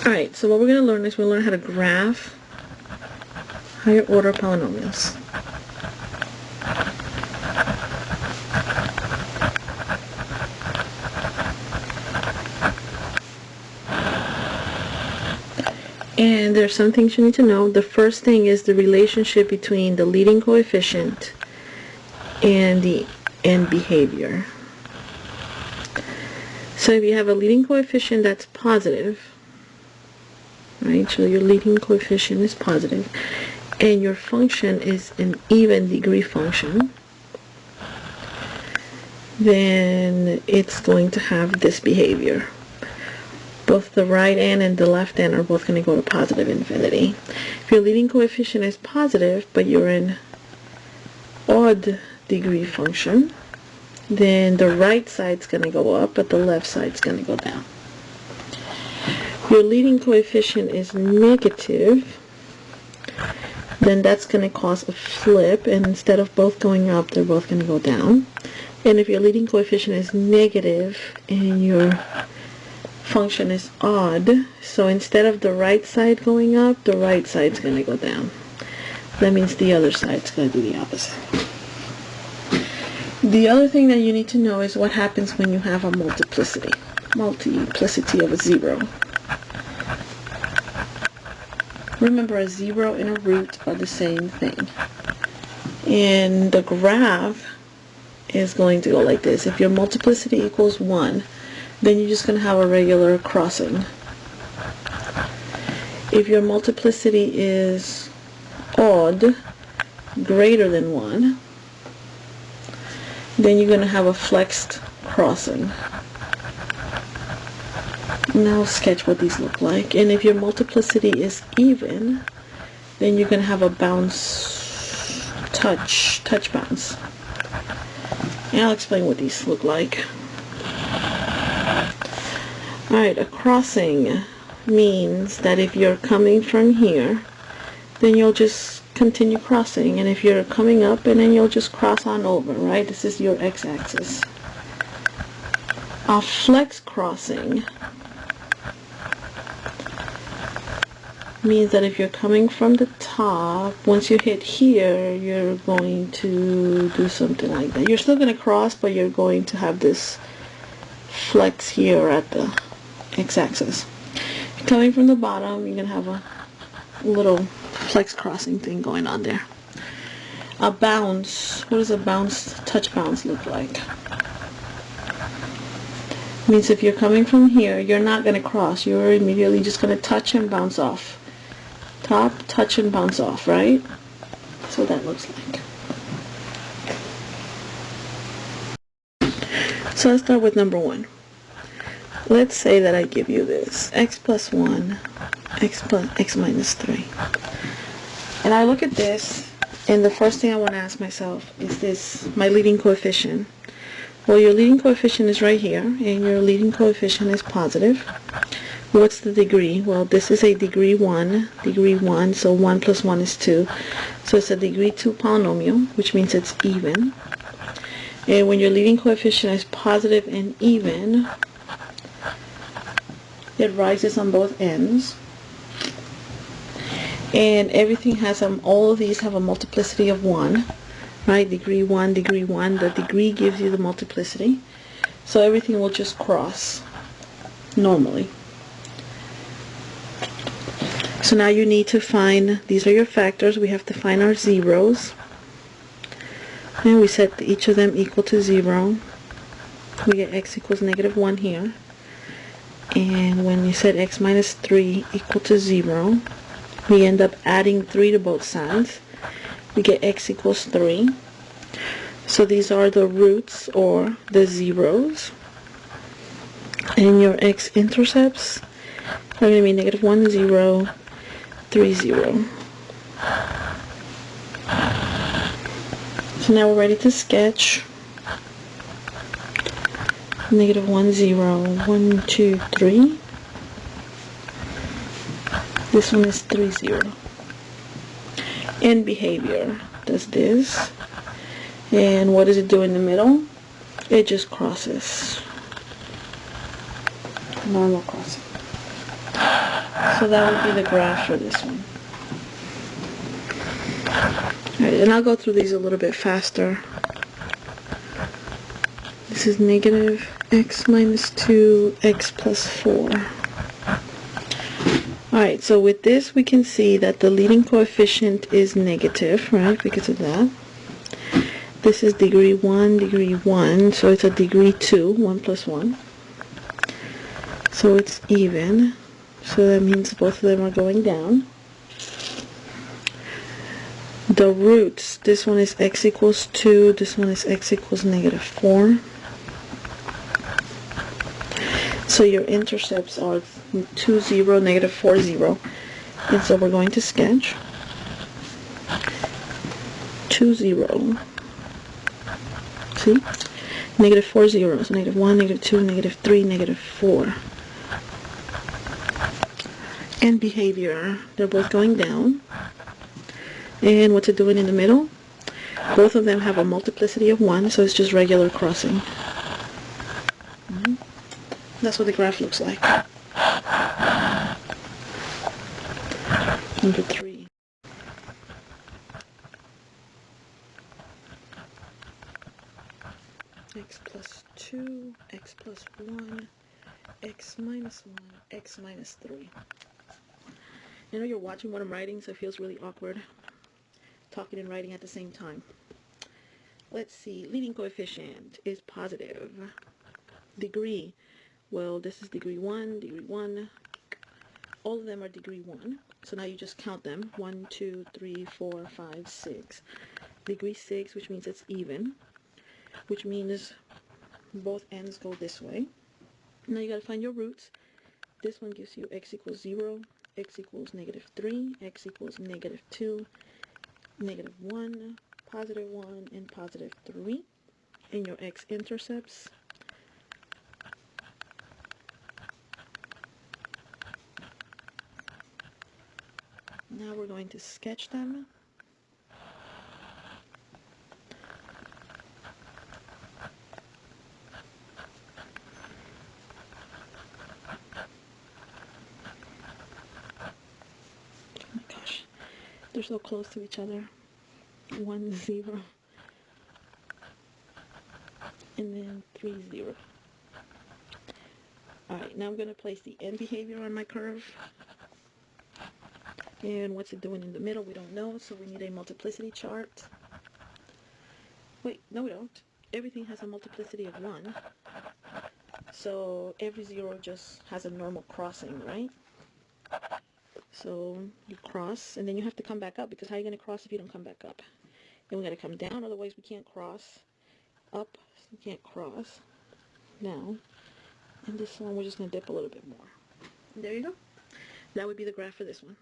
Alright, so what we're going to learn is we'll learn how to graph higher order polynomials. And there's some things you need to know. The first thing is the relationship between the leading coefficient and the end behavior. So if you have a leading coefficient that's positive, right, so your leading coefficient is positive, and your function is an even degree function, then it's going to have this behavior. Both the right end and the left end are both going to go to positive infinity. If your leading coefficient is positive, but you're an odd degree function, then the right side's going to go up, but the left side's going to go down. If your leading coefficient is negative, then that's going to cause a flip, and instead of both going up, they're both going to go down. And if your leading coefficient is negative and your function is odd, so instead of the right side going up, the right side's going to go down. That means the other side's going to do the opposite. The other thing that you need to know is what happens when you have a multiplicity of a zero. Remember, a zero and a root are the same thing. And the graph is going to go like this. If your multiplicity equals 1, then you're just going to have a regular crossing. If your multiplicity is odd, greater than 1, then you're going to have a flexed crossing. Now I'll sketch what these look like. And if your multiplicity is even, then you're going to have a bounce, touch bounce. And I'll explain what these look like. Alright, a crossing means that if you're coming from here, then you'll just continue crossing, and if you're coming up, and then you'll just cross on over, right? This is your x-axis. A flex crossing means that if you're coming from the top, once you hit here, you're going to do something like that. You're still going to cross, but you're going to have this flex here at the x-axis. Coming from the bottom, you're going to have a little flex crossing thing going on there. A bounce, what does a bounce, touch bounce look like? Means if you're coming from here, you're not going to cross. You're immediately just going to touch and bounce off. Top, touch and bounce off, right? That's what that looks like. So let's start with number 1. Let's say that I give you this, x plus 1, x minus 3. And I look at this, and the first thing I want to ask myself, is this my leading coefficient? Well, your leading coefficient is right here, and your leading coefficient is positive. What's the degree? Well, this is a degree 1, so 1 plus 1 is 2. So it's a degree 2 polynomial, which means it's even. And when your leading coefficient is positive and even, it rises on both ends. And everything has, all of these have a multiplicity of 1, right? Degree 1, degree 1. The degree gives you the multiplicity. So everything will just cross normally. So now you need to find, these are your factors. We have to find our zeros. And we set each of them equal to 0. We get x equals negative 1 here. And when we set x minus 3 equal to 0, we end up adding 3 to both sides. We get x equals 3. So these are the roots, or the zeros. And your x-intercepts are going to be negative 1, 0, 3, 0. So now we're ready to sketch. Negative 1, 0, 1, 2, 3. This one is 3, 0. End behavior does this. And what does it do in the middle? It just crosses. Normal crossing. So that would be the graph for this one. Alright, and I'll go through these a little bit faster. This is negative x minus 2, x plus 4. Alright, so with this we can see that the leading coefficient is negative, right, because of that. This is degree 1, so it's a degree 2, 1 plus 1. So it's even, so that means both of them are going down. The roots, this one is x equals 2, this one is x equals negative 4. So your intercepts are 2, 0, negative 4, 0. And so we're going to sketch 2, 0. See? Negative 4 zeros. So negative 1, negative 2, negative 3, negative 4. And behavior, they're both going down. And what's it doing in the middle? Both of them have a multiplicity of 1, so it's just regular crossing. That's what the graph looks like. Number 3. X plus 2, x plus 1, x minus 1, x minus 3. You know you're watching what I'm writing, so it feels really awkward talking and writing at the same time. Let's see, leading coefficient is positive. Degree, well, this is degree 1. All of them are degree 1. So now you just count them. 1, 2, 3, 4, 5, 6. Degree 6, which means it's even, which means both ends go this way. Now you got to find your roots. This one gives you x equals 0, x equals negative 3, x equals negative 2, negative 1, positive 1, and positive 3. And your x-intercepts, now we're going to sketch them. Oh my gosh, they're so close to each other. 1, 0, and then 3, 0. Alright, now I'm going to place the end behavior on my curve. And what's it doing in the middle, we don't know, so we need a multiplicity chart. Wait, no we don't. Everything has a multiplicity of 1. So every 0 just has a normal crossing, right? So you cross, and then you have to come back up, because how are you going to cross if you don't come back up? Then we got to come down, otherwise we can't cross. Up, we can't cross. Down. And this one we're just going to dip a little bit more. And there you go. That would be the graph for this one.